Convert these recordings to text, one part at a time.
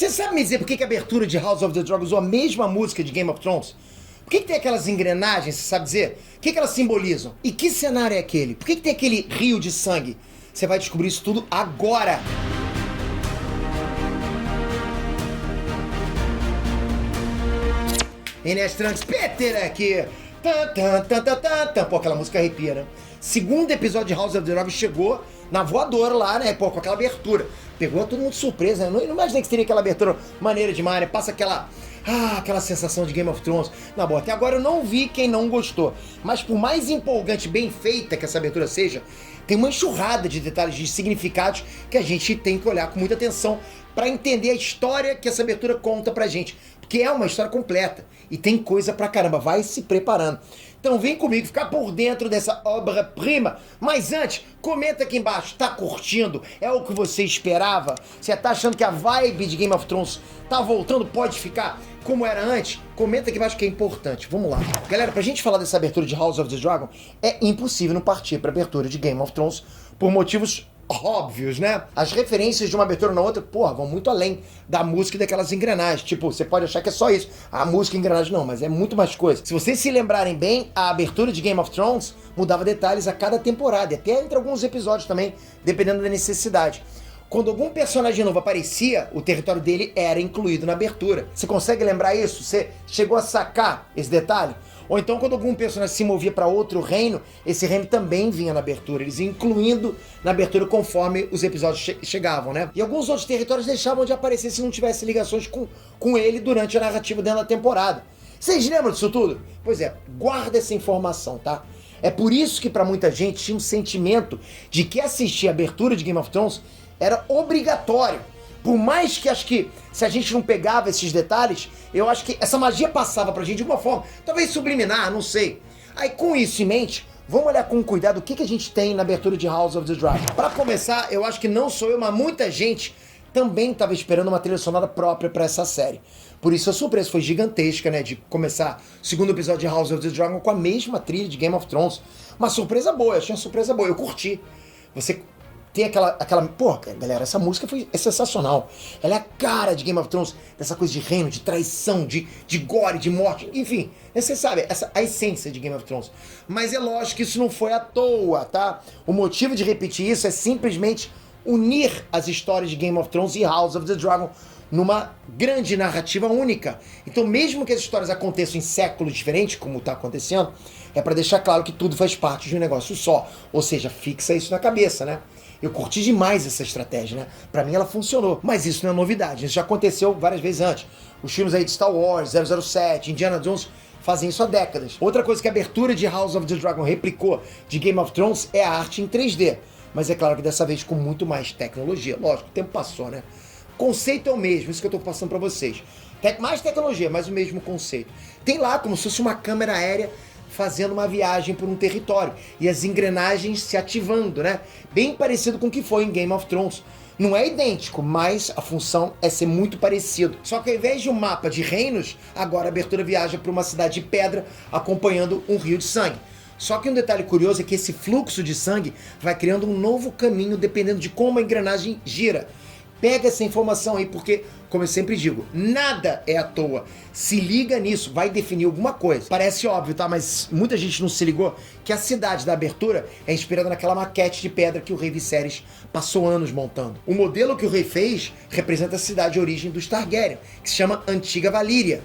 Você sabe me dizer por que a abertura de House of the Dragon usou a mesma música de Game of Thrones? Por que tem aquelas engrenagens, você sabe dizer? O que elas simbolizam? E que cenário é aquele? Por que tem aquele rio de sangue? Você vai descobrir isso tudo agora! Inês Trunks, Peter aqui! Pô, aquela música arrepia, né? Segundo episódio de House of the Dragon chegou na voadora lá, né? Pô, com aquela abertura. Pegou todo mundo de surpresa, né? Não imaginei que teria aquela abertura maneira demais, né? Passa aquela sensação de Game of Thrones. Na boa, até agora eu não vi quem não gostou. Mas por mais empolgante, bem feita que essa abertura seja, tem uma enxurrada de detalhes, de significados que a gente tem que olhar com muita atenção para entender a história que essa abertura conta pra gente. Porque é uma história completa e tem coisa pra caramba, vai se preparando. Então vem comigo ficar por dentro dessa obra-prima. Mas antes, comenta aqui embaixo, tá curtindo? É o que você esperava? Você tá achando que a vibe de Game of Thrones tá voltando? Pode ficar como era antes? Comenta aqui embaixo que é importante. Vamos lá. Galera, pra gente falar dessa abertura de House of the Dragon, é impossível não partir pra abertura de Game of Thrones por motivos óbvios, né? As referências de uma abertura na outra, porra, vão muito além da música e daquelas engrenagens. Tipo, você pode achar que é só isso. A música e engrenagem não, mas é muito mais coisa. Se vocês se lembrarem bem, a abertura de Game of Thrones mudava detalhes a cada temporada, e até entre alguns episódios também, dependendo da necessidade. Quando algum personagem novo aparecia, o território dele era incluído na abertura. Você consegue lembrar isso? Você chegou a sacar esse detalhe? Ou então, quando algum personagem se movia para outro reino, esse reino também vinha na abertura. Eles iam incluindo na abertura conforme os episódios chegavam, né? E alguns outros territórios deixavam de aparecer se não tivesse ligações com ele durante a narrativa dentro da temporada. Vocês lembram disso tudo? Pois é, guarda essa informação, tá? É por isso que para muita gente tinha um sentimento de que assistir a abertura de Game of Thrones era obrigatório. Por mais que acho que se a gente não pegava esses detalhes, eu acho que essa magia passava pra gente de uma forma, talvez subliminar, não sei. Aí com isso em mente, vamos olhar com cuidado o que a gente tem na abertura de House of the Dragon. Pra começar, eu acho que não sou eu, mas muita gente também estava esperando uma trilha sonora própria pra essa série. Por isso a surpresa foi gigantesca, né, de começar o segundo episódio de House of the Dragon com a mesma trilha de Game of Thrones. Uma surpresa boa, eu achei uma surpresa boa, eu curti. Você tem aquela... Pô, galera, essa música é sensacional. Ela é a cara de Game of Thrones, dessa coisa de reino, de traição, de gore, de morte, enfim. Você sabe, a essência de Game of Thrones. Mas é lógico que isso não foi à toa, tá? O motivo de repetir isso é simplesmente unir as histórias de Game of Thrones e House of the Dragon numa grande narrativa única. Então, mesmo que as histórias aconteçam em séculos diferentes, como está acontecendo, é para deixar claro que tudo faz parte de um negócio só. Ou seja, fixa isso na cabeça, né? Eu curti demais essa estratégia, né? Pra mim ela funcionou. Mas isso não é novidade, isso já aconteceu várias vezes antes. Os filmes aí de Star Wars, 007, Indiana Jones fazem isso há décadas. Outra coisa que a abertura de House of the Dragon replicou de Game of Thrones é a arte em 3D. Mas é claro que dessa vez com muito mais tecnologia. Lógico, o tempo passou, né? O conceito é o mesmo, isso que eu tô passando pra vocês. Mais tecnologia, mas o mesmo conceito. Tem lá como se fosse uma câmera aérea fazendo uma viagem por um território e as engrenagens se ativando, né? Bem parecido com o que foi em Game of Thrones. Não é idêntico, mas a função é ser muito parecido. Só que ao invés de um mapa de reinos, agora a abertura viaja para uma cidade de pedra acompanhando um rio de sangue. Só que um detalhe curioso é que esse fluxo de sangue vai criando um novo caminho dependendo de como a engrenagem gira. Pega essa informação aí, porque, como eu sempre digo, nada é à toa. Se liga nisso, vai definir alguma coisa. Parece óbvio, tá? Mas muita gente não se ligou que a cidade da abertura é inspirada naquela maquete de pedra que o rei Viserys passou anos montando. O modelo que o rei fez representa a cidade de origem dos Targaryen, que se chama Antiga Valíria.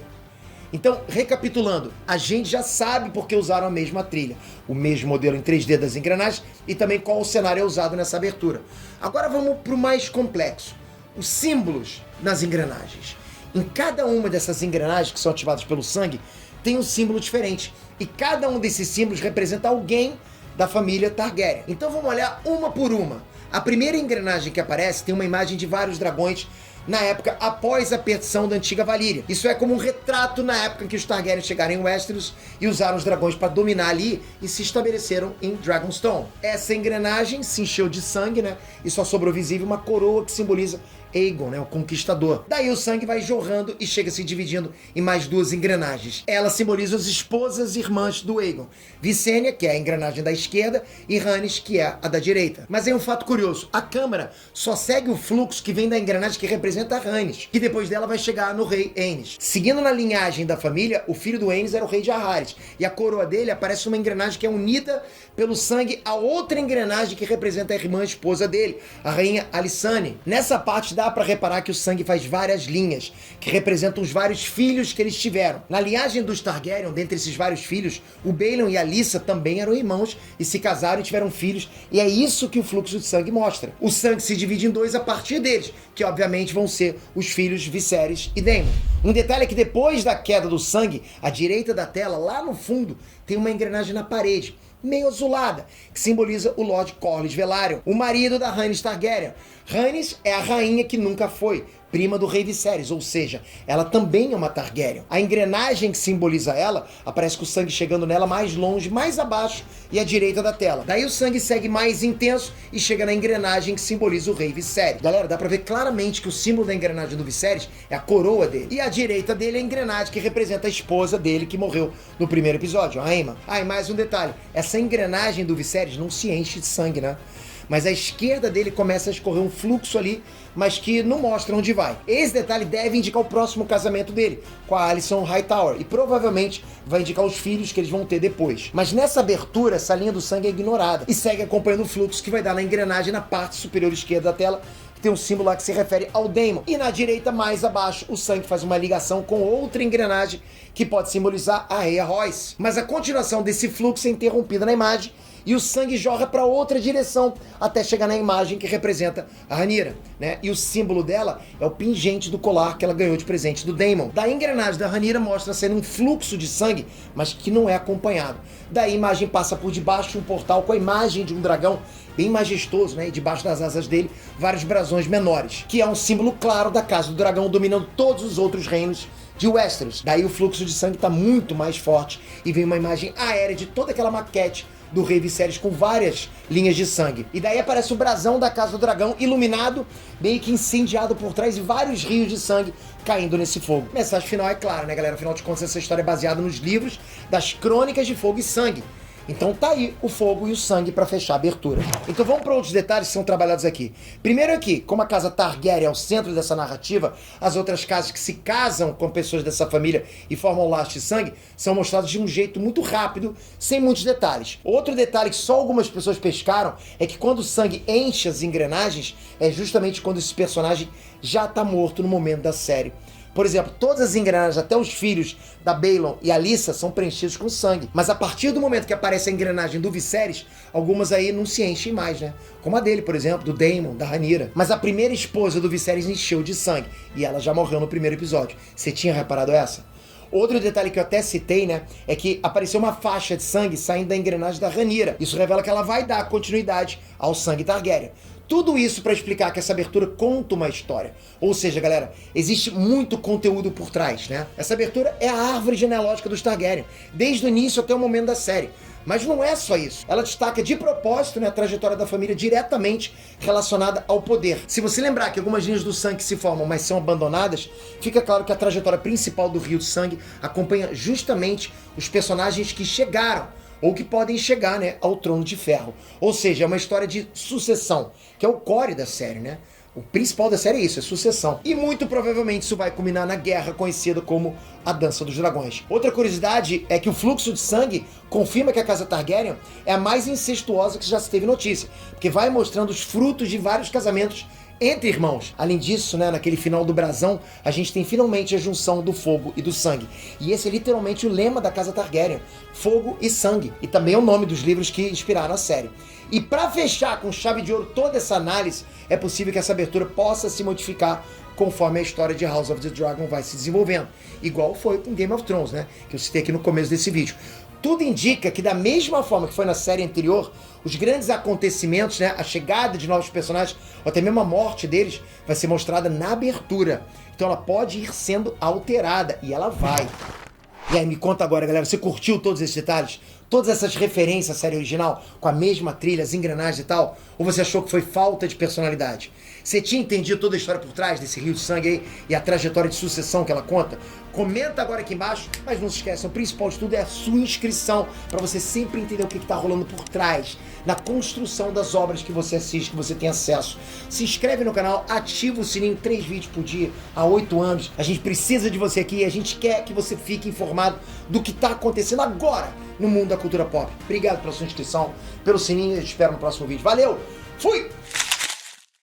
Então, recapitulando, a gente já sabe por que usaram a mesma trilha, o mesmo modelo em 3D das engrenagens e também qual o cenário é usado nessa abertura. Agora vamos para o mais complexo. Os símbolos nas engrenagens. Em cada uma dessas engrenagens que são ativadas pelo sangue, tem um símbolo diferente. E cada um desses símbolos representa alguém da família Targaryen. Então vamos olhar uma por uma. A primeira engrenagem que aparece tem uma imagem de vários dragões na época após a perdição da Antiga Valíria. Isso é como um retrato na época em que os Targaryen chegaram em Westeros e usaram os dragões para dominar ali e se estabeleceram em Dragonstone. Essa engrenagem se encheu de sangue, né? E só sobrou visível uma coroa que simboliza Aegon, né, o Conquistador. Daí o sangue vai jorrando e chega se dividindo em mais duas engrenagens. Ela simboliza as esposas e irmãs do Aegon. Visenya, que é a engrenagem da esquerda, e Rhaenys, que é a da direita. Mas aí um fato curioso, a câmara só segue o fluxo que vem da engrenagem que representa a Rhaenys, que depois dela vai chegar no rei Aenys. Seguindo na linhagem da família, o filho do Aenys era o rei de Jaehaerys, e a coroa dele aparece numa engrenagem que é unida pelo sangue a outra engrenagem que representa a irmã esposa dele, a rainha Alysanne. Nessa parte dá pra reparar que o sangue faz várias linhas, que representam os vários filhos que eles tiveram. Na linhagem dos Targaryen, dentre esses vários filhos, o Baelon e a Lysa também eram irmãos e se casaram e tiveram filhos, e é isso que o fluxo de sangue mostra. O sangue se divide em dois a partir deles, que obviamente vão ser os filhos Viserys e Daemon. Um detalhe é que depois da queda do sangue, à direita da tela, lá no fundo, tem uma engrenagem na parede, meio azulada, que simboliza o Lord Corlys Velaryon, o marido da Rhaenys Targaryen. Rhaenys é a rainha que nunca foi, prima do rei Viserys, ou seja, ela também é uma Targaryen. A engrenagem que simboliza ela, aparece com o sangue chegando nela mais longe, mais abaixo e à direita da tela. Daí o sangue segue mais intenso e chega na engrenagem que simboliza o rei Viserys. Galera, dá pra ver claramente que o símbolo da engrenagem do Viserys é a coroa dele. E à direita dele é a engrenagem que representa a esposa dele que morreu no primeiro episódio, a Aemma. Ah, e mais um detalhe, essa engrenagem do Viserys não se enche de sangue, né? Mas à esquerda dele começa a escorrer um fluxo ali, mas que não mostra onde vai. Esse detalhe deve indicar o próximo casamento dele, com a Alicent Hightower, e provavelmente vai indicar os filhos que eles vão ter depois. Mas nessa abertura, essa linha do sangue é ignorada, e segue acompanhando o fluxo que vai dar na engrenagem na parte superior esquerda da tela, que tem um símbolo lá que se refere ao Daemon. E na direita, mais abaixo, o sangue faz uma ligação com outra engrenagem, que pode simbolizar a Rhea Royce. Mas a continuação desse fluxo é interrompida na imagem, e o sangue jorra para outra direção, até chegar na imagem que representa a Rhaenyra, né? E o símbolo dela é o pingente do colar que ela ganhou de presente do Daemon. Da engrenagem da Rhaenyra mostra sendo um fluxo de sangue, mas que não é acompanhado. Daí a imagem passa por debaixo de um portal com a imagem de um dragão bem majestoso, né? E debaixo das asas dele, vários brasões menores, que é um símbolo claro da Casa do Dragão dominando todos os outros reinos de Westeros. Daí o fluxo de sangue está muito mais forte e vem uma imagem aérea de toda aquela maquete do rei Viserys com várias linhas de sangue. E daí aparece o brasão da Casa do Dragão iluminado, meio que incendiado por trás, e vários rios de sangue caindo nesse fogo. A mensagem final é clara, né, galera? Afinal de contas, essa história é baseada nos livros das Crônicas de Fogo e Sangue. Então tá aí o fogo e o sangue para fechar a abertura. Então vamos para outros detalhes que são trabalhados aqui. Primeiro aqui, como a casa Targaryen é o centro dessa narrativa, as outras casas que se casam com pessoas dessa família e formam laços de sangue são mostradas de um jeito muito rápido, sem muitos detalhes. Outro detalhe que só algumas pessoas pescaram é que quando o sangue enche as engrenagens, é justamente quando esse personagem já tá morto no momento da série. Por exemplo, todas as engrenagens, até os filhos da Baelon e a Lysa, são preenchidos com sangue. Mas a partir do momento que aparece a engrenagem do Viserys, algumas aí não se enchem mais, né? Como a dele, por exemplo, do Daemon, da Rhaenyra. Mas a primeira esposa do Viserys encheu de sangue, e ela já morreu no primeiro episódio. Você tinha reparado essa? Outro detalhe que eu até citei, né, é que apareceu uma faixa de sangue saindo da engrenagem da Rhaenyra. Isso revela que ela vai dar continuidade ao sangue Targaryen. Tudo isso para explicar que essa abertura conta uma história. Ou seja, galera, existe muito conteúdo por trás, né? Essa abertura é a árvore genealógica dos Targaryen, desde o início até o momento da série. Mas não é só isso. Ela destaca de propósito, né, a trajetória da família diretamente relacionada ao poder. Se você lembrar que algumas linhas do sangue se formam, mas são abandonadas, fica claro que a trajetória principal do Rio de Sangue acompanha justamente os personagens que chegaram ou que podem chegar, né, ao Trono de Ferro. Ou seja, é uma história de sucessão, que é o core da série, né? O principal da série é isso, é sucessão. E muito provavelmente isso vai culminar na guerra conhecida como a Dança dos Dragões. Outra curiosidade é que o fluxo de sangue confirma que a Casa Targaryen é a mais incestuosa que já se teve notícia, porque vai mostrando os frutos de vários casamentos entre irmãos. Além disso, né, naquele final do brasão, a gente tem finalmente a junção do fogo e do sangue. E esse é literalmente o lema da Casa Targaryen, fogo e sangue. E também é o nome dos livros que inspiraram a série. E para fechar com chave de ouro toda essa análise, é possível que essa abertura possa se modificar conforme a história de House of the Dragon vai se desenvolvendo. Igual foi com Game of Thrones, né, que eu citei aqui no começo desse vídeo. Tudo indica que da mesma forma que foi na série anterior, os grandes acontecimentos, né, a chegada de novos personagens, ou até mesmo a morte deles, vai ser mostrada na abertura. Então ela pode ir sendo alterada, e ela vai. E aí, me conta agora, galera, você curtiu todos esses detalhes? Todas essas referências à série original, com a mesma trilha, as engrenagens e tal? Ou você achou que foi falta de personalidade? Você tinha entendido toda a história por trás desse rio de sangue aí e a trajetória de sucessão que ela conta? Comenta agora aqui embaixo, mas não se esqueça, o principal de tudo é a sua inscrição, para você sempre entender o que está rolando por trás, na construção das obras que você assiste, que você tem acesso. Se inscreve no canal, ativa o sininho, 3 vídeos por dia, há 8 anos. A gente precisa de você aqui, a gente quer que você fique informado do que está acontecendo agora no mundo da cultura pop. Obrigado pela sua inscrição, pelo sininho, eu te espero no próximo vídeo. Valeu, fui!